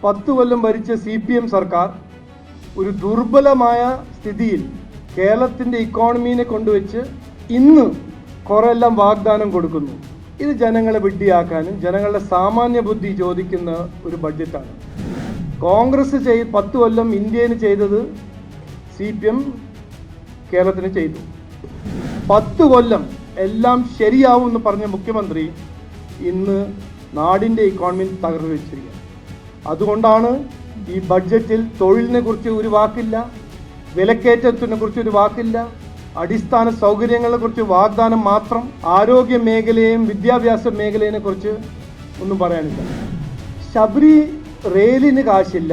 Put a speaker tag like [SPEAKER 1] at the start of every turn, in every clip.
[SPEAKER 1] 10 കൊല്ലം ഭരിച്ച CPM സർക്കാർ ഒരു ദുർബലമായ സ്ഥിതിയിൽ കേരളത്തിൻ്റെ ഇക്കോണമിയെ കൊണ്ടുവച്ച് ഇന്ന് കുറെല്ലാം വാഗ്ദാനം കൊടുക്കുന്നു. ഇത് ജനങ്ങളെ വിഡ്ഢിയാക്കാനും ജനങ്ങളുടെ സാമാന്യ ബുദ്ധി ചോദിക്കുന്ന ഒരു ബഡ്ജറ്റാണ്. കോൺഗ്രസ് 10 കൊല്ലം ഇന്ത്യയിൽ ചെയ്തത് CPM കേരളത്തിന് ചെയ്തു. 10 കൊല്ലം എല്ലാം ശരിയാവും എന്ന് പറഞ്ഞ മുഖ്യമന്ത്രി ഇന്ന് നാടിൻ്റെ ഇക്കോണമി തകർന്നു വെച്ചിരിക്കുക. അതുകൊണ്ടാണ് ഈ ബഡ്ജറ്റിൽ തൊഴിലിനെ കുറിച്ച് ഒരു വാക്കില്ല, വിലക്കയറ്റത്തിനെ കുറിച്ച് ഒരു വാക്കില്ല, അടിസ്ഥാന സൗകര്യങ്ങളെ കുറിച്ച് വാഗ്ദാനം മാത്രം, ആരോഗ്യ മേഖലയെയും വിദ്യാഭ്യാസ മേഖലയെ കുറിച്ച് ഒന്നും പറയാനില്ല. ശബരി റെയിലിന് കാശില്ല,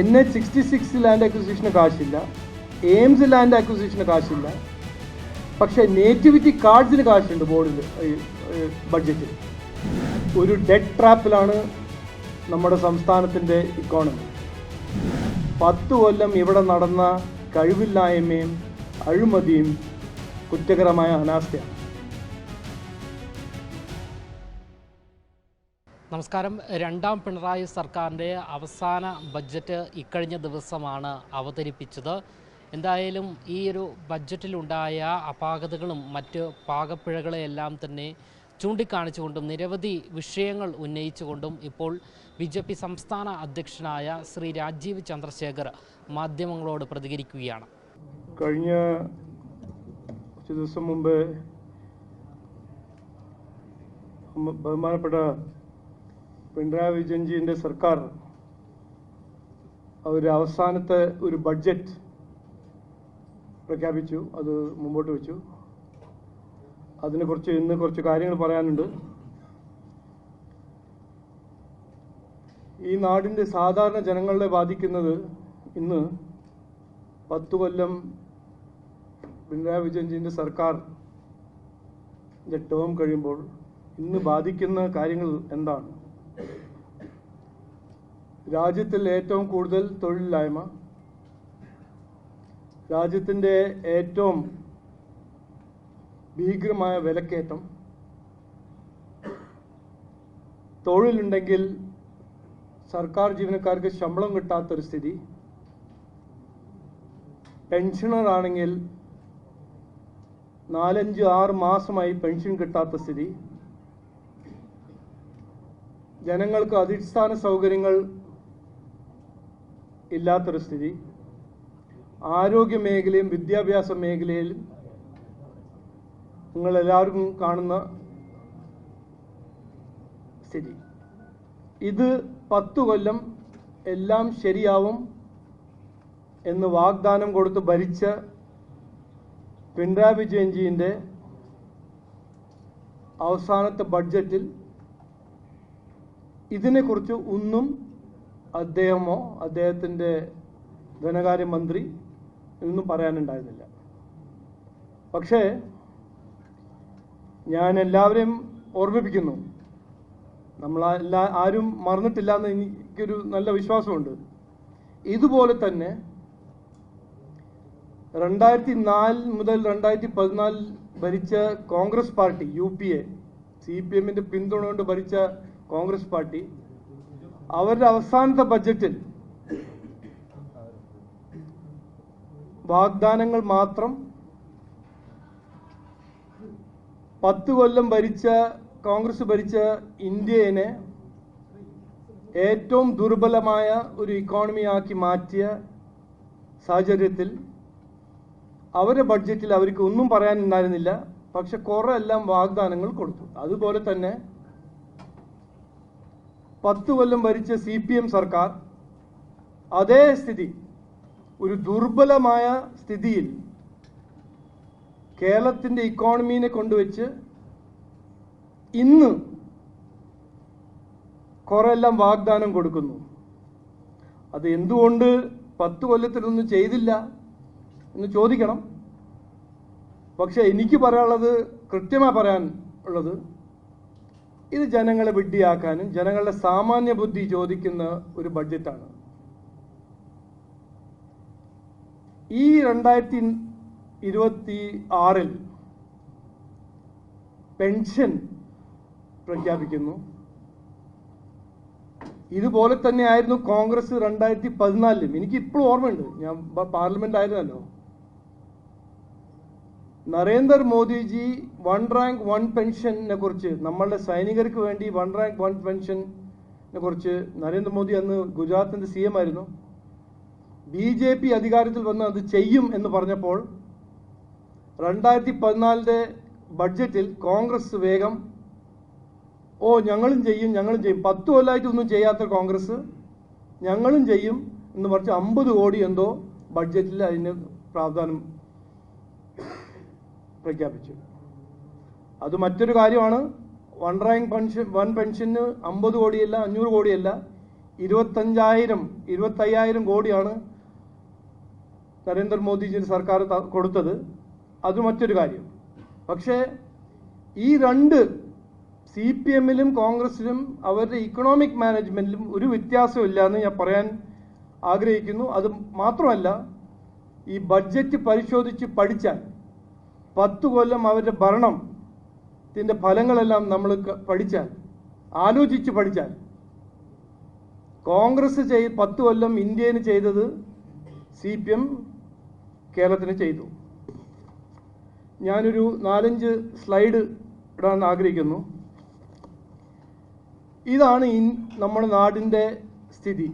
[SPEAKER 1] NH-66 ലാൻഡ് അക്വിസിഷന് കാശില്ല, എയിംസ് ലാൻഡ് അക്വിസിഷന് കാശില്ല. പക്ഷേ നേറ്റിവിറ്റി കാർഡ്സിന് കാശുണ്ട് ബോർഡിൽ, ബഡ്ജറ്റിൽ. ഒരു ഡെറ്റ് ട്രാപ്പിലാണ് നമ്മുടെ സംസ്ഥാനത്തിൻ്റെ ഇക്കോണമി. 10 കൊല്ലം ഇവിടെ നടന്ന കഴിവില്ലായ്മയും അഴിമതിയും കുറ്റകരമായ അനാസ്ഥയാണ്.
[SPEAKER 2] നമസ്കാരം. രണ്ടാം പിണറായി സർക്കാരിൻ്റെ അവസാന ബഡ്ജറ്റ് ഇക്കഴിഞ്ഞ ദിവസമാണ് അവതരിപ്പിച്ചത്. എന്തായാലും ഈ ഒരു ബഡ്ജറ്റിലുണ്ടായ അപാകതകളും മറ്റ് പാകപ്പിഴകളെയെല്ലാം തന്നെ ചൂണ്ടിക്കാണിച്ചുകൊണ്ടും നിരവധി വിഷയങ്ങൾ ഉന്നയിച്ചുകൊണ്ടും ഇപ്പോൾ BJP സംസ്ഥാന അധ്യക്ഷനായ ശ്രീ രാജീവ് ചന്ദ്രശേഖർ മാധ്യമങ്ങളോട് പ്രതികരിക്കുകയാണ്.
[SPEAKER 1] കഴിഞ്ഞ കുറച്ച് ദിവസം മുമ്പ് ബഹുമാനപ്പെട്ട പിണറായി വിജയൻജിയുടെ സർക്കാർ അവർ അവസാനത്തെ ഒരു ബഡ്ജറ്റ് പ്രഖ്യാപിച്ചു, അത് മുമ്പോട്ട് വെച്ചു. അതിനെക്കുറിച്ച് ഇന്ന് കുറച്ച് കാര്യങ്ങൾ പറയാനുണ്ട്. ഈ നാടിൻ്റെ സാധാരണ ജനങ്ങളെ ബാധിക്കുന്നത് ഇന്ന് 10 കൊല്ലം പിണറായി വിജയൻജിയുടെ സർക്കാരിൻ്റെ ടേം കഴിയുമ്പോൾ ഇന്ന് ബാധിക്കുന്ന കാര്യങ്ങൾ എന്താണ്? രാജ്യത്തിൽ ഏറ്റവും കൂടുതൽ തൊഴിലില്ലായ്മ, രാജ്യത്തിൻ്റെ ഏറ്റവും ഭീകരമായ വിലക്കയറ്റം, തൊഴിലുണ്ടെങ്കിൽ സർക്കാർ ജീവനക്കാർക്ക് ശമ്പളം കിട്ടാത്തൊരു സ്ഥിതി, പെൻഷനറാണെങ്കിൽ 4-5-6 മാസമായി പെൻഷൻ കിട്ടാത്ത സ്ഥിതി, ജനങ്ങൾക്ക് അടിസ്ഥാന സൗകര്യങ്ങൾ ഇല്ലാത്തൊരു സ്ഥിതി, ആരോഗ്യ മേഖലയും വിദ്യാഭ്യാസ മേഖലയിലും നിങ്ങളെല്ലാവർക്കും കാണുന്ന സ്ഥിതി. ഇത് 10 കൊല്ലം എല്ലാം ശരിയാവും എന്ന് വാഗ്ദാനം കൊടുത്ത് ഭരിച്ച പിണറായി വിജയൻജിയുടെ അവസാനത്തെ ബഡ്ജറ്റിൽ ഇതിനെക്കുറിച്ച് ഒന്നും അദ്ദേഹമോ അദ്ദേഹത്തിൻ്റെ ധനകാര്യമന്ത്രി ഒന്നും പറയാനുണ്ടായിരുന്നില്ല. പക്ഷേ ഞാൻ എല്ലാവരെയും ഓർമ്മിപ്പിക്കുന്നു, ആരും മറന്നിട്ടില്ല എന്ന് എനിക്കൊരു നല്ല വിശ്വാസമുണ്ട്. ഇതുപോലെ തന്നെ 2004 മുതൽ 2014 ഭരിച്ച കോൺഗ്രസ് പാർട്ടി, UPA, CPMന്റെ പിന്തുണ കൊണ്ട് ഭരിച്ച കോൺഗ്രസ് പാർട്ടി അവരുടെ അവസാനത്തെ ബഡ്ജറ്റിൽ വാഗ്ദാനങ്ങൾ മാത്രം 10 കൊല്ലം കോൺഗ്രസ് ഭരിച്ച ഇന്ത്യയെ ഏറ്റവും ദുർബലമായ ഒരു ഇക്കോണമിയാക്കി മാറ്റിയ സാഹചര്യത്തിൽ അവരുടെ ബഡ്ജറ്റിൽ അവർക്ക് ഒന്നും പറയാനുണ്ടായിരുന്നില്ല. പക്ഷെ കുറെ എല്ലാം വാഗ്ദാനങ്ങൾ കൊടുത്തു. അതുപോലെ തന്നെ 10 കൊല്ലം ഭരിച്ച CPM സർക്കാർ അതേ സ്ഥിതി, ഒരു ദുർബലമായ സ്ഥിതിയിൽ കേരളത്തിൻ്റെ ഇക്കോണമിയെ കൊണ്ടുവച്ച് ഇന്ന് കുറെല്ലാം വാഗ്ദാനം കൊടുക്കുന്നു. അത് എന്തുകൊണ്ട് 10 കൊല്ലത്തിലൊന്നും ചെയ്തില്ല എന്ന് ചോദിക്കണം. പക്ഷെ എനിക്ക് പറയാനുള്ളത്, കൃത്യമായി പറയാൻ ഉള്ളത്, ഇത് ജനങ്ങളെ വിഡ്ഢിയാക്കാനും ജനങ്ങളുടെ സാമാന്യ ബുദ്ധി ചോദിക്കുന്ന ഒരു ബഡ്ജറ്റാണ്. ഈ 2026 പെൻഷൻ പ്രഖ്യാപിക്കുന്നു. ഇതുപോലെ തന്നെയായിരുന്നു കോൺഗ്രസ് 2014. എനിക്ക് ഇപ്പോഴും ഓർമ്മയുണ്ട്, ഞാൻ പാർലമെന്റ് ആയിരുന്നല്ലോ. നരേന്ദ്രമോദിജി 1 റാങ്ക് 1 പെൻഷനെ കുറിച്ച്, നമ്മളുടെ സൈനികർക്ക് വേണ്ടി 1 റാങ്ക് 1 പെൻഷനെ കുറിച്ച് നരേന്ദ്രമോദി അന്ന് ഗുജറാത്തിന്റെ CM ആയിരുന്നു. BJP അധികാരത്തിൽ വന്ന് അത് ചെയ്യും എന്ന് പറഞ്ഞപ്പോൾ 2014 ബഡ്ജറ്റിൽ കോൺഗ്രസ് വേഗം ഞങ്ങളും ചെയ്യും 10 കൊല്ലമായിട്ട് ഒന്നും ചെയ്യാത്ത കോൺഗ്രസ് ഞങ്ങളും ചെയ്യും എന്ന് പറഞ്ഞ് 50 കോടി എന്തോ ബഡ്ജറ്റിൽ അതിന് പ്രാവധാനം പ്രഖ്യാപിച്ചു. അത് മറ്റൊരു കാര്യമാണ്. 1 റാങ്ക് 1 പെൻഷന് 50 കോടിയല്ല, 500 കോടിയല്ല, 25,000 കോടിയാണ് നരേന്ദ്രമോദിജിയുടെ സർക്കാർ കൊടുത്തത്. അത് മറ്റൊരു കാര്യം. പക്ഷേ ഈ രണ്ട് CPM-ലും കോൺഗ്രസിലും അവരുടെ ഇക്കണോമിക് മാനേജ്മെന്റിലും ഒരു വ്യത്യാസമില്ല എന്ന് ഞാൻ പറയാൻ ആഗ്രഹിക്കുന്നു. അത് മാത്രമല്ല, ഈ ബഡ്ജറ്റ് പരിശോധിച്ച് പഠിച്ചാൽ 10 കൊല്ലം അവരുടെ ഭരണത്തിന്റെ ഫലങ്ങളെല്ലാം നമ്മൾ പഠിച്ചാൽ, ആലോചിച്ച് പഠിച്ചാൽ, കോൺഗ്രസ് 10 കൊല്ലം ഇന്ത്യന് ചെയ്തത് CPM കേരളത്തിന് ചെയ്തു. ഞാനൊരു 4-5 സ്ലൈഡ് ഇടാൻ ആഗ്രഹിക്കുന്നു. ഇതാണ് നമ്മുടെ നാടിൻ്റെ സ്ഥിതി.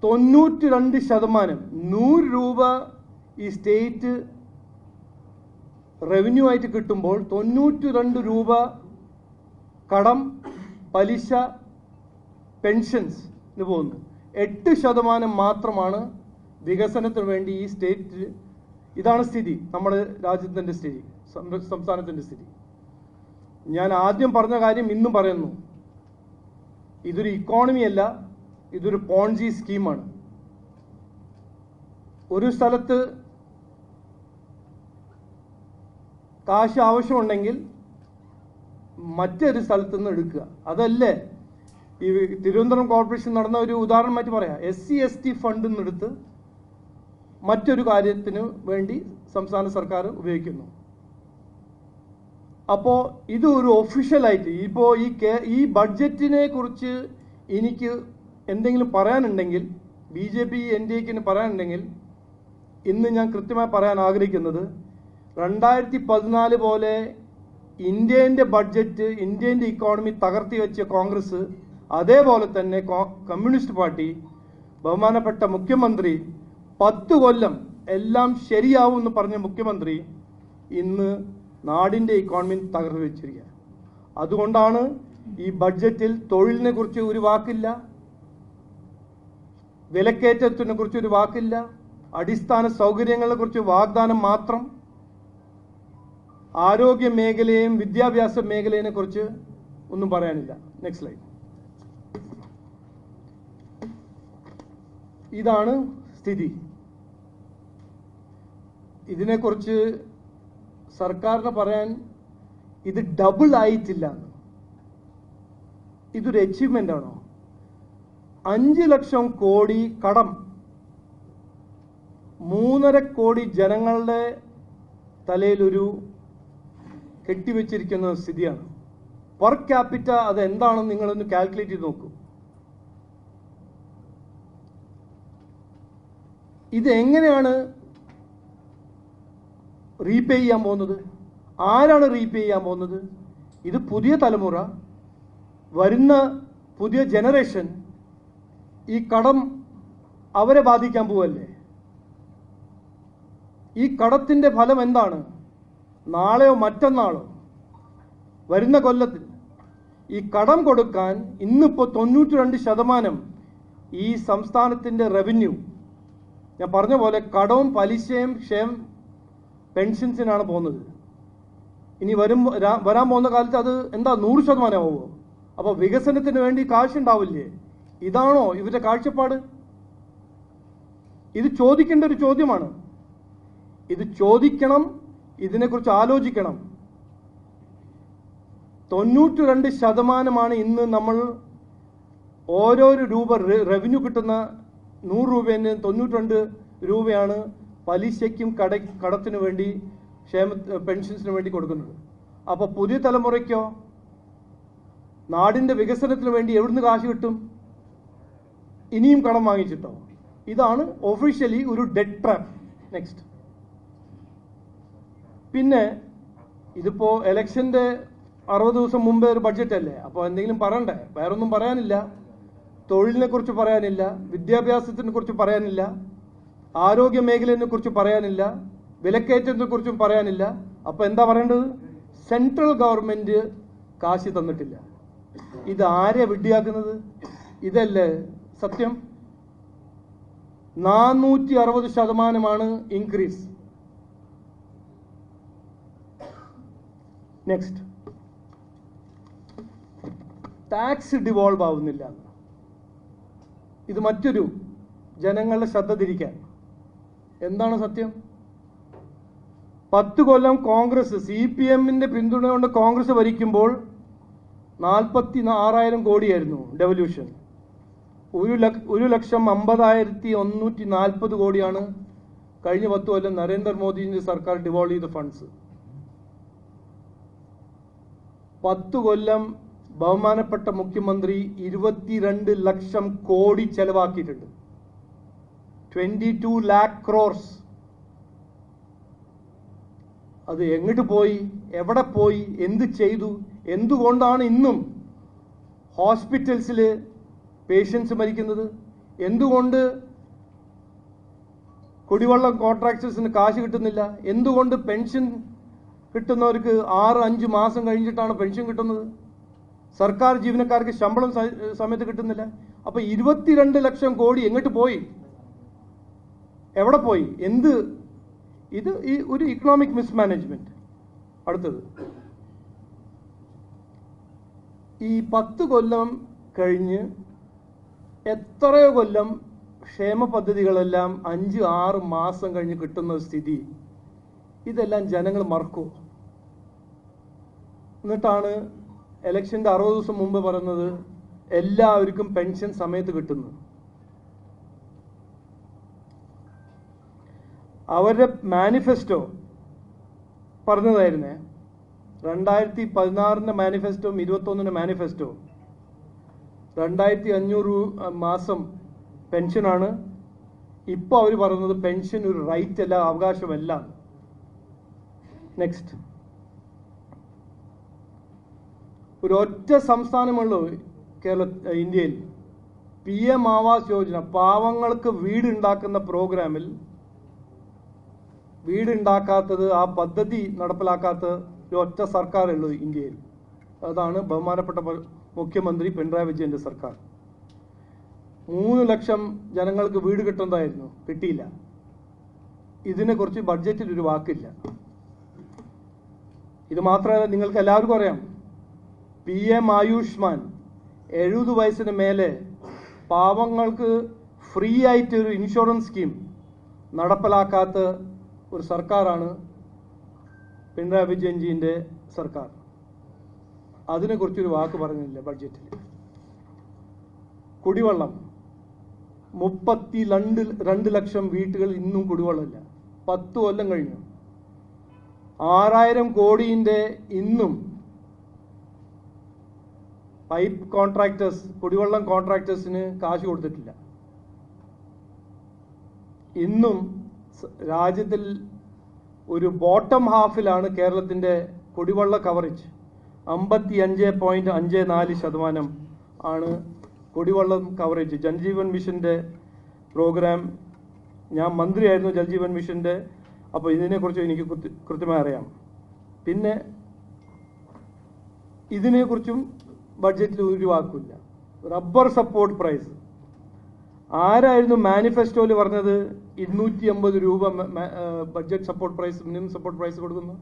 [SPEAKER 1] 92%, 100 രൂപ ഈ സ്റ്റേറ്റ് റവന്യൂ ആയിട്ട് കിട്ടുമ്പോൾ 92 രൂപ കടം, പലിശ, പെൻഷൻസിന് പോകുന്നു. 8% മാത്രമാണ് വികസനത്തിന് വേണ്ടി ഈ സ്റ്റേറ്റ്. ഇതാണ് സ്ഥിതി, നമ്മുടെ രാജ്യത്തിൻ്റെ സ്ഥിതി, സംസ്ഥാനത്തിൻ്റെ സ്ഥിതി. ഞാൻ ആദ്യം പറഞ്ഞ കാര്യം ഇന്നും പറയുന്നു. ഇതൊരു ഇക്കോണമി അല്ല, ഇതൊരു പോൺജി സ്കീമാണ്. ഒരു സ്ഥലത്ത് കാശ് ആവശ്യമുണ്ടെങ്കിൽ മറ്റൊരു സ്ഥലത്ത് നിന്ന് എടുക്കുക. അതല്ലേ ഈ തിരുവനന്തപുരം കോർപ്പറേഷൻ നടന്ന ഒരു ഉദാഹരണമായിട്ട് പറയാം. SC/ST ഫണ്ടിൽ നിന്നെടുത്ത് മറ്റൊരു കാര്യത്തിന് വേണ്ടി സംസ്ഥാന സർക്കാർ ഉപയോഗിക്കുന്നു. അപ്പോൾ ഇത് ഒരു ഒഫീഷ്യലായിട്ട് ഇപ്പോൾ ഈ ബഡ്ജറ്റിനെ കുറിച്ച് എനിക്ക് എന്തെങ്കിലും പറയാനുണ്ടെങ്കിൽ, BJP NDAക്ക് പറയാനുണ്ടെങ്കിൽ, ഇന്ന് ഞാൻ കൃത്യമായി പറയാൻ ആഗ്രഹിക്കുന്നത്, 2014 പോലെ ഇന്ത്യൻ്റെ ബഡ്ജറ്റ്, ഇന്ത്യൻ്റെ ഇക്കോണമി തകർത്തി വെച്ച കോൺഗ്രസ്, അതേപോലെ തന്നെ കമ്മ്യൂണിസ്റ്റ് പാർട്ടി, ബഹുമാനപ്പെട്ട മുഖ്യമന്ത്രി 10 കൊല്ലം എല്ലാം ശരിയാവും എന്ന് പറഞ്ഞ മുഖ്യമന്ത്രി ഇന്ന് നാടിൻ്റെ ഇക്കോണമി തകർത്ത് വെച്ചിരിക്കുക. അതുകൊണ്ടാണ് ഈ ബഡ്ജറ്റിൽ തൊഴിലിനെ കുറിച്ച് ഒരു വാക്കില്ല, വിലക്കയറ്റത്തിനെ കുറിച്ച് ഒരു വാക്കില്ല, അടിസ്ഥാന സൗകര്യങ്ങളെ കുറിച്ച് വാഗ്ദാനം മാത്രം, ആരോഗ്യ മേഖലയെയും വിദ്യാഭ്യാസ മേഖലയെ കുറിച്ച് ഒന്നും പറയാനില്ല. Next slide. ഇതാണ് സ്ഥിതി. ഇതിനെക്കുറിച്ച് സർക്കാരിന് പറയാൻ, ഇത് ഡബിൾ ആയിട്ടില്ല. ഇതൊരു അച്ചീവ്മെന്റ് ആണോ? 5 ലക്ഷം കോടി കടം 3.5 കോടി ജനങ്ങളുടെ തലയിലൊരു കെട്ടിവെച്ചിരിക്കുന്ന സ്ഥിതിയാണ്. പെർ ക്യാപിറ്റ അത് എന്താണെന്ന് നിങ്ങളൊന്ന് കാൽക്കുലേറ്റ് ചെയ്ത് നോക്കൂ. ഇത് എങ്ങനെയാണ് റീപേ ചെയ്യാൻ പോകുന്നത്? ആരാണ് റീപേ ചെയ്യാൻ പോകുന്നത്? ഇത് പുതിയ തലമുറ, വരുന്ന പുതിയ ജനറേഷൻ. ഈ കടം അവരെ ബാധിക്കാൻ പോവല്ലേ? ഈ കടത്തിൻ്റെ ഫലം എന്താണ്? നാളെയോ മറ്റന്നാളോ വരുന്ന കൊല്ലത്തിൽ ഈ കടം കൊടുക്കാൻ ഇന്നിപ്പോൾ 92% ഈ സംസ്ഥാനത്തിൻ്റെ റവന്യൂ, ഞാൻ പറഞ്ഞ പോലെ കടവും പലിശയും പെൻഷൻസിനാണ് പോകുന്നത്. ഇനി വരാൻ പോകുന്ന കാലത്ത് അത് എന്താ 100% ആവുമോ? അപ്പോൾ വികസനത്തിന് വേണ്ടി കാശുണ്ടാവില്ലേ? ഇതാണോ ഇവരുടെ കാഴ്ചപ്പാട്? ഇത് ചോദിക്കേണ്ട ഒരു ചോദ്യമാണ്. ഇത് ചോദിക്കണം, ഇതിനെക്കുറിച്ച് ആലോചിക്കണം. 92% ഇന്ന് നമ്മൾ ഓരോരോ രൂപ റവന്യൂ കിട്ടുന്ന 100 രൂപേന് 92 രൂപയാണ് പലിശയ്ക്കും കടത്തിനു വേണ്ടി പെൻഷൻസിന് വേണ്ടി കൊടുക്കുന്നത്. അപ്പോൾ പുതിയ തലമുറയ്ക്കോ നാടിൻ്റെ വികസനത്തിന് വേണ്ടി എവിടുന്ന് കാശ് കിട്ടും? ഇനിയും കടം വാങ്ങിച്ചിട്ടോ? ഇതാണ് ഒഫീഷ്യലി ഒരു ഡെറ്റ് ട്രാപ്പ്. നെക്സ്റ്റ്. പിന്നെ ഇതിപ്പോൾ ഇലക്ഷൻ്റെ 60 ദിവസം മുമ്പേ ഒരു ബഡ്ജറ്റ് അല്ലേ, അപ്പോൾ എന്തെങ്കിലും പറയണ്ടേ? വേറൊന്നും പറയാനില്ല. തൊഴിലിനെ കുറിച്ച് പറയാനില്ല, വിദ്യാഭ്യാസത്തിനെ കുറിച്ച് പറയാനില്ല, ആരോഗ്യ മേഖലയെ കുറിച്ച് പറയാനില്ല, വിലക്കയറ്റത്തെ കുറിച്ചും പറയാനില്ല. അപ്പോൾ എന്താ പറയേണ്ടത്? സെൻട്രൽ ഗവൺമെൻറ് കാശ് തന്നിട്ടില്ല. ഇത് ആരെ വിഡ്ഢിയാക്കുന്നത്? ഇതല്ലേ സത്യം? 460% ഇൻക്രീസ്. നെക്സ്റ്റ്. ടാക്സ് ഡിവോൾവ് ആവുന്നില്ല. ഇത് മറ്റൊരു ജനങ്ങളുടെ ശ്രദ്ധ തിരിക്കാൻ. എന്താണ് സത്യം? 10 കൊല്ലം കോൺഗ്രസ്, CPMന്റെ പിന്തുണ കൊണ്ട് കോൺഗ്രസ് ഭരിക്കുമ്പോൾ 46,000 കോടിയായിരുന്നു ഡെവല്യൂഷൻ. 1,50,140 കോടിയാണ് കഴിഞ്ഞ 10 കൊല്ലം നരേന്ദ്രമോദിന്റെ സർക്കാർ ഡിവോൾവ് ചെയ്ത ഫണ്ട്സ്. 10 കൊല്ലം ബഹുമാനപ്പെട്ട മുഖ്യമന്ത്രി 22 ലക്ഷം കോടി ചെലവാക്കിയിട്ടുണ്ട്. 22 lakh crores. അത് എങ്ങോട്ട് പോയി? എവിടെ പോയി? എന്ത് ചെയ്തു? എന്തുകൊണ്ടാണ് ഇന്നും ഹോസ്പിറ്റൽസിൽ പേഷ്യൻസ് മരിക്കുന്നത്? എന്തുകൊണ്ട് കുടിവെള്ളം കോൺട്രാക്ടേഴ്സിന് കാശ് കിട്ടുന്നില്ല? എന്തുകൊണ്ട് പെൻഷൻ കിട്ടുന്നവർക്ക് 6-5 മാസം കഴിഞ്ഞിട്ടാണ് പെൻഷൻ കിട്ടുന്നത്? സർക്കാർ ജീവനക്കാർക്ക് ശമ്പളം സമയത്ത് കിട്ടുന്നില്ല. അപ്പോൾ 22 ലക്ഷം കോടി എങ്ങോട്ട് പോയി? എവിടെ പോയി? എന്ത്? ഇത് ഈ ഒരു ഇക്കണോമിക് മിസ്മാനേജ്മെന്റ്. അടുത്തത്, ഈ 10 കൊല്ലം കഴിഞ്ഞ് എത്രയോ കൊല്ലം ക്ഷേമ പദ്ധതികളെല്ലാം 5-6 മാസം കഴിഞ്ഞ് കിട്ടുന്ന സ്ഥിതി. ഇതെല്ലാം ജനങ്ങൾ മറക്കൂ. എന്നിട്ടാണ് ഇലക്ഷൻ്റെ 60 ദിവസം മുമ്പ് പറയുന്നത് എല്ലാവർക്കും പെൻഷൻ സമയത്ത് കിട്ടുന്നു. അവരുടെ മാനിഫെസ്റ്റോ പറഞ്ഞതായിരുന്നേ, 2016 മാനിഫെസ്റ്റോയും 21 മാനിഫെസ്റ്റോ 2500 മാസം പെൻഷനാണ്. ഇപ്പോൾ അവർ പറയുന്നത് പെൻഷൻ ഒരു റൈറ്റ് അല്ല, അവകാശമല്ല. നെക്സ്റ്റ്. ഒരു ഒറ്റ സംസ്ഥാനമുള്ളൂ ഇന്ത്യയിൽ PM ആവാസ് യോജന, പാവങ്ങൾക്ക് വീടുണ്ടാക്കുന്ന പ്രോഗ്രാമിൽ വീടുണ്ടാക്കാത്തത്, ആ പദ്ധതി നടപ്പിലാക്കാത്ത ഒരു ഒറ്റ സർക്കാരുള്ളൂ ഇന്ത്യയിൽ. അതാണ് ബഹുമാനപ്പെട്ട മുഖ്യമന്ത്രി പിണറായി വിജയന്റെ സർക്കാർ. 3 ലക്ഷം ജനങ്ങൾക്ക് വീട് കിട്ടുന്നതായിരുന്നു, കിട്ടിയില്ല. ഇതിനെക്കുറിച്ച് ബഡ്ജറ്റിൽ ഒരു വാക്കില്ല. ഇത് മാത്രമല്ല, നിങ്ങൾക്ക് എല്ലാവർക്കും അറിയാം, PM ആയുഷ്മാൻ 70 വയസ്സിന് മേലെ പാവങ്ങൾക്ക് ഫ്രീ ആയിട്ട് ഒരു ഇൻഷുറൻസ് സ്കീം നടപ്പിലാക്കാത്ത ഒരു സർക്കാരാണ് പിണറായി വിജയൻജിയുടെ സർക്കാർ. അതിനെക്കുറിച്ചൊരു വാക്ക് പറഞ്ഞില്ല ബഡ്ജറ്റിൽ. കുടിവെള്ളം 32 ലക്ഷം വീട്ടുകൾ ഇന്നും കുടിവെള്ളമില്ല. 10 കൊല്ലം കഴിഞ്ഞു. 6000 കോടിയുടെ ഇന്നും പൈപ്പ് കോൺട്രാക്ടേഴ്സ്, കുടിവെള്ളം കോൺട്രാക്ടേഴ്സിന് കാശ് കൊടുത്തിട്ടില്ല. ഇന്നും രാജ്യത്തിൽ ഒരു ബോട്ടം ഹാഫിലാണ് കേരളത്തിൻ്റെ കുടിവെള്ള കവറേജ്. 55.54% ആണ് കുടിവെള്ളം കവറേജ്. ജൽജീവൻ മിഷൻ്റെ പ്രോഗ്രാം, ഞാൻ മന്ത്രിയായിരുന്നു ജൽജീവൻ മിഷൻ്റെ, അപ്പോൾ ഇതിനെക്കുറിച്ച് എനിക്ക് കൃത്യമായി അറിയാം. പിന്നെ ഇതിനെക്കുറിച്ചും ബഡ്ജറ്റിൽ ഒരു വാക്കില്ല. റബ്ബർ സപ്പോർട്ട് പ്രൈസ് ആരായിരുന്നു മാനിഫെസ്റ്റോയിൽ പറഞ്ഞത് 250 രൂപ budget support price, minimum support price കൊടുക്കുന്നു?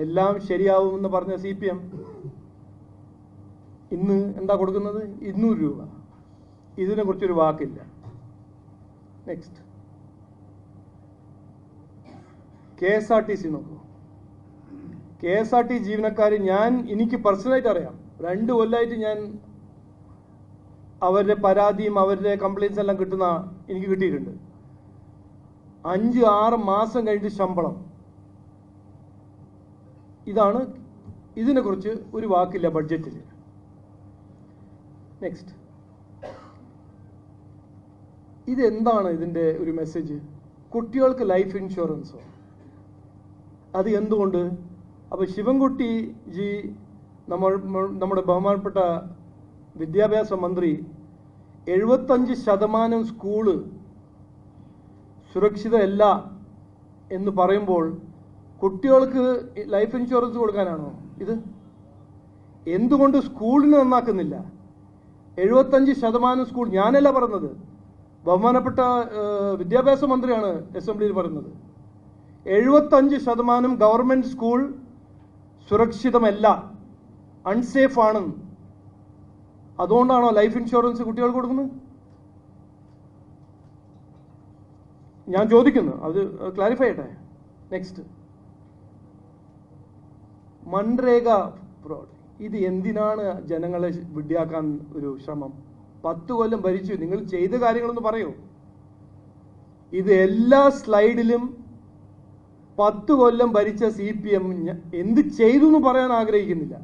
[SPEAKER 1] എല്ലാം ശരിയാവുമെന്ന് പറഞ്ഞ CPM ഇന്ന് എന്താ കൊടുക്കുന്നത്? 200 രൂപ. ഇതിനെക്കുറിച്ചൊരു വാക്കില്ല. നെക്സ്റ്റ്. KSRTC നോക്കൂ. KSRTC ജീവനക്കാർ, എനിക്ക് പേഴ്സണലായിട്ട് അറിയാം. 2 കൊല്ലമായിട്ട് ഞാൻ അവരുടെ പരാതിയും അവരുടെ കംപ്ലയിൻസ് എല്ലാം എനിക്ക് കിട്ടിയിട്ടുണ്ട്. 5-6 മാസം കഴിഞ്ഞിട്ട് ശമ്പളം. ഇതിനെക്കുറിച്ച് ഒരു വാക്കില്ല ബഡ്ജറ്റിൽ. നെക്സ്റ്റ്, ഇതെന്താണ് ഇതിൻ്റെ ഒരു മെസ്സേജ്? കുട്ടികൾക്ക് ലൈഫ് ഇൻഷുറൻസോ? അത് എന്തുകൊണ്ട്? അപ്പോൾ ശിവൻകുട്ടി ജി നമ്മുടെ ബഹുമാനപ്പെട്ട വിദ്യാഭ്യാസ മന്ത്രി 75% സ്കൂള് സുരക്ഷിതമല്ല എന്ന് പറയുമ്പോൾ കുട്ടികൾക്ക് ലൈഫ് ഇൻഷുറൻസ് കൊടുക്കാനാണോ ഇത്? എന്തുകൊണ്ട് സ്കൂളിന് നന്നാക്കുന്നില്ല? 75% സ്കൂൾ, ഞാനല്ല പറഞ്ഞത്, ബഹുമാനപ്പെട്ട വിദ്യാഭ്യാസ മന്ത്രിയാണ് അസംബ്ലിയിൽ പറയുന്നത്. 75% ഗവൺമെന്റ് സ്കൂൾ സുരക്ഷിതമല്ല, അൺസേഫ് ആണ്. അതുകൊണ്ടാണോ ലൈഫ് ഇൻഷുറൻസ് കുട്ടികൾക്ക് കൊടുക്കുന്നത്? ഞാൻ ചോദിക്കുന്നു, അത് ക്ലാരിഫൈ ചെയ്യട്ടെ. Next, MNREGA fraud. ഇത് എന്തിനാണ് ജനങ്ങളെ വിഡ്ഢിയാക്കാൻ ഒരു ശ്രമം? 10 കൊല്ലം ഭരിച്ചു, നിങ്ങൾ ചെയ്ത കാര്യങ്ങളൊന്ന് പറയൂ. ഇത് എല്ലാ സ്ലൈഡിലും 10 കൊല്ലം ഭരിച്ച CPM എന്ത് ചെയ്തു എന്ന് പറയാൻ ആഗ്രഹിക്കുന്നില്ല.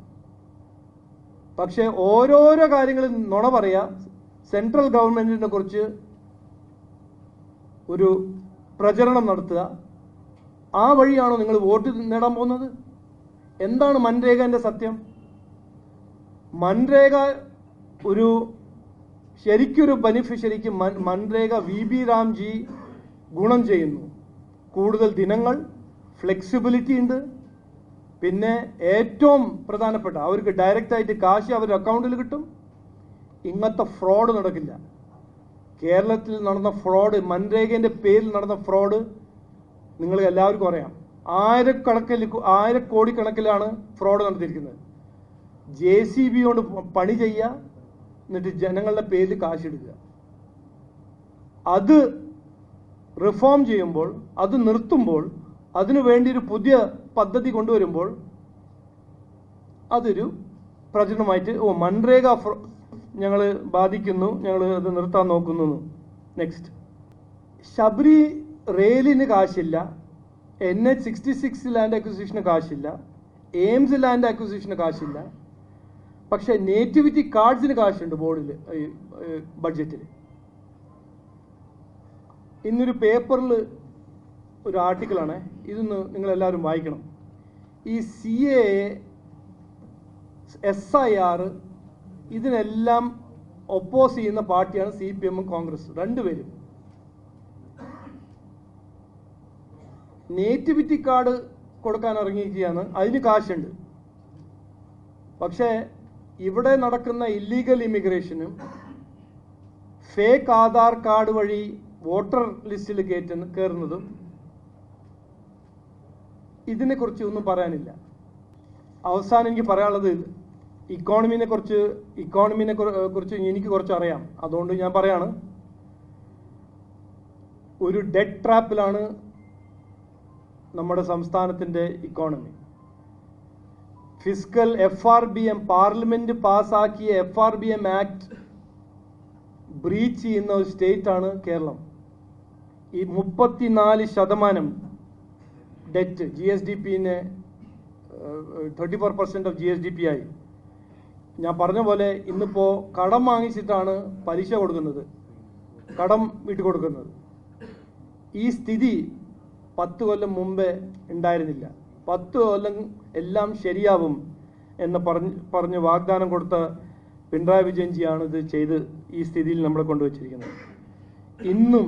[SPEAKER 1] പക്ഷെ ഓരോരോ കാര്യങ്ങളിൽ നുണ പറയാ, സെൻട്രൽ ഗവൺമെന്റിനെ കുറിച്ച് ഒരു പ്രചരണം നടത്തുക. ആ വഴിയാണോ നിങ്ങൾ വോട്ട് നേടാൻ പോകുന്നത്? എന്താണ് മൻരേഗന്റെ സത്യം? മൻരേഗ ഒരു ശരിക്കൊരു ബെനിഫിഷ്യറിക്ക് മൻരേഗ VB രാംജി ഗുണം ചെയ്യുന്നു. കൂടുതൽ ദിനങ്ങൾ, ഫ്ലെക്സിബിലിറ്റി ഉണ്ട്. പിന്നെ ഏറ്റവും പ്രധാനപ്പെട്ട, അവർക്ക് ഡയറക്റ്റായിട്ട് കാശ് അവരുടെ അക്കൗണ്ടിൽ കിട്ടും. ഇങ്ങനത്തെ ഫ്രോഡ് നടക്കില്ല. കേരളത്തിൽ നടന്ന ഫ്രോഡ്, മൻരേഗന്റെ പേരിൽ നടന്ന ഫ്രോഡ് നിങ്ങൾ എല്ലാവർക്കും അറിയാം. 1000 കോടിക്കണക്കിലാണ് ഫ്രോഡ് നടത്തിയിരിക്കുന്നത്. JCB കൊണ്ട് പണി ചെയ്യുക, എന്നിട്ട് ജനങ്ങളുടെ പേരിൽ കാശെടുക്കുക. അത് റിഫോം ചെയ്യുമ്പോൾ, അത് നിർത്തുമ്പോൾ, അതിനു വേണ്ടി ഒരു പുതിയ പദ്ധതി കൊണ്ടുവരുമ്പോൾ അതൊരു പ്രചരണമായിട്ട് മൻരേഗ ഞങ്ങൾ ബാധിക്കുന്നു, ഞങ്ങൾ അത് നിർത്താൻ നോക്കുന്നു. നെക്സ്റ്റ്, ശബരി റെയിലിന് കാശില്ല, NH-66 ലാൻഡ് അക്വിസിഷന് കാശില്ല, എയിംസ് ലാൻഡ് അക്വിസിഷന് കാശില്ല. പക്ഷെ നേറ്റിവിറ്റി കാർഡ്സിന് കാശുണ്ട് ബോർഡിൽ, ബഡ്ജറ്റിൽ. ഇന്നൊരു പേപ്പറിൽ ഒരു ആർട്ടിക്കിളാണ്, ഇതൊന്ന് നിങ്ങളെല്ലാവരും വായിക്കണം. ഈ CAA, SIR ഇതിനെല്ലാം ഒപ്പോസ് ചെയ്യുന്ന പാർട്ടിയാണ് CPM കോൺഗ്രസ്, രണ്ടുപേരും. നേറ്റിവിറ്റി കാർഡ് കൊടുക്കാൻ ഇറങ്ങിയിരിക്കുകയാണ്, അതിന് കാശുണ്ട്. പക്ഷേ ഇവിടെ നടക്കുന്ന ഇല്ലീഗൽ ഇമിഗ്രേഷനും ഫേക്ക് ആധാർ കാർഡ് വഴി വോട്ടർ ലിസ്റ്റിൽ കയറുന്നതും ഇതിനെക്കുറിച്ച് ഒന്നും പറയാനില്ല. അവസാനം എനിക്ക് പറയാനുള്ളത്, ഇക്കോണമിനെ കുറിച്ച് എനിക്ക് കുറച്ച് അറിയാം, അതുകൊണ്ട് ഞാൻ പറയാണ്. ഒരു ഡെറ്റ് ട്രാപ്പിലാണ് നമ്മുടെ സംസ്ഥാനത്തിൻ്റെ ഇക്കോണമി. ഫിസ്ക്കൽ FRBM, പാർലമെന്റ് പാസ്സാക്കിയ FRBM ആക്ട് ബ്രീച്ച് ചെയ്യുന്ന ഒരു സ്റ്റേറ്റ് ആണ് കേരളം. ഈ 34% ഡെറ്റ് GSDPനെ 34% ഓഫ് GSDP ആയി. ഞാൻ പറഞ്ഞ പോലെ ഇന്നിപ്പോൾ കടം വാങ്ങിച്ചിട്ടാണ് പലിശ കൊടുക്കുന്നത്, കടം വിട്ടുകൊടുക്കുന്നത്. ഈ സ്ഥിതി 10 കൊല്ലം മുമ്പേ ഉണ്ടായിരുന്നില്ല. 10 കൊല്ലം എല്ലാം ശരിയാവും എന്ന് പറഞ്ഞ് വാഗ്ദാനം കൊടുത്ത പിണറായി വിജയൻജിയാണ് ഇത് ചെയ്ത് ഈ സ്ഥിതിയിൽ നമ്മളെ കൊണ്ടുവച്ചിരിക്കുന്നത്. ഇന്നും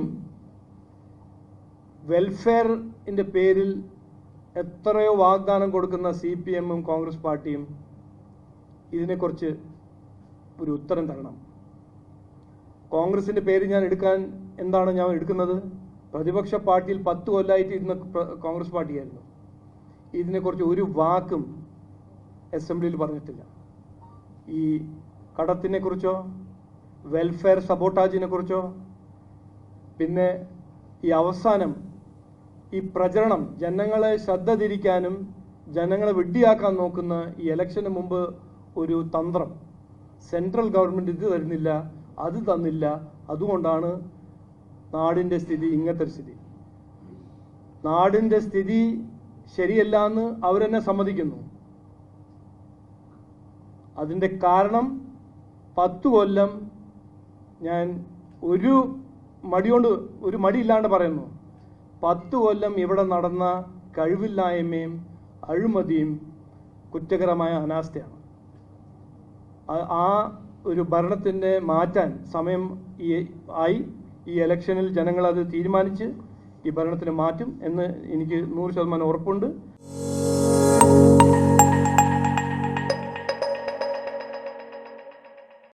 [SPEAKER 1] വെൽഫെയറിൻ്റെ പേരിൽ എത്രയോ വാഗ്ദാനം കൊടുക്കുന്ന CPM-ഉം കോൺഗ്രസ് പാർട്ടിയും ഇതിനെക്കുറിച്ച് ഒരു ഉത്തരം തരണം. കോൺഗ്രസിൻ്റെ പേര് ഞാൻ എന്താണ് ഞാൻ എടുക്കുന്നത്? പ്രതിപക്ഷ പാർട്ടിയിൽ 10 കൊല്ലമായിട്ട് ഇരുന്ന കോൺഗ്രസ് പാർട്ടിയായിരുന്നു. ഇതിനെക്കുറിച്ച് ഒരു വാക്കും അസംബ്ലിയിൽ പറഞ്ഞിട്ടില്ല. ഈ കടത്തിനെ കുറിച്ചോ വെൽഫെയർ സബോട്ടാജിനെ കുറിച്ചോ, പിന്നെ ഈ അവസാനം ഈ പ്രചരണം, ജനങ്ങളെ ശ്രദ്ധ തിരിക്കാനും ജനങ്ങളെ വിഡ്ഢിയാക്കാൻ നോക്കുന്ന ഈ ഇലക്ഷന് മുമ്പ് ഒരു തന്ത്രം, സെൻട്രൽ ഗവൺമെൻറ് ഇത് തരുന്നില്ല, അത് തന്നില്ല, അതുകൊണ്ടാണ് നാടിൻ്റെ സ്ഥിതി ഇങ്ങനത്തെ ഒരു സ്ഥിതി. നാടിൻ്റെ സ്ഥിതി ശരിയല്ല എന്ന് അവരെന്നെ സമ്മതിക്കുന്നു. അതിൻ്റെ കാരണം 10 കൊല്ലം ഞാൻ ഒരു മടിയില്ലാണ്ട് പറയുന്നു, 10 കൊല്ലം ഇവിടെ നടന്ന കഴിവില്ലായ്മയും അഴിമതിയും കുറ്റകരമായ അനാസ്ഥയാണ്. ആ ഒരു ഭരണത്തിൻ്റെ മാറ്റാൻ സമയം ഈ ഇലക്ഷനിൽ ജനങ്ങളത് തീരുമാനിച്ച് ഈ ഭരണത്തിന് മാറ്റും എന്ന് എനിക്ക് 100% ഉറപ്പുണ്ട്.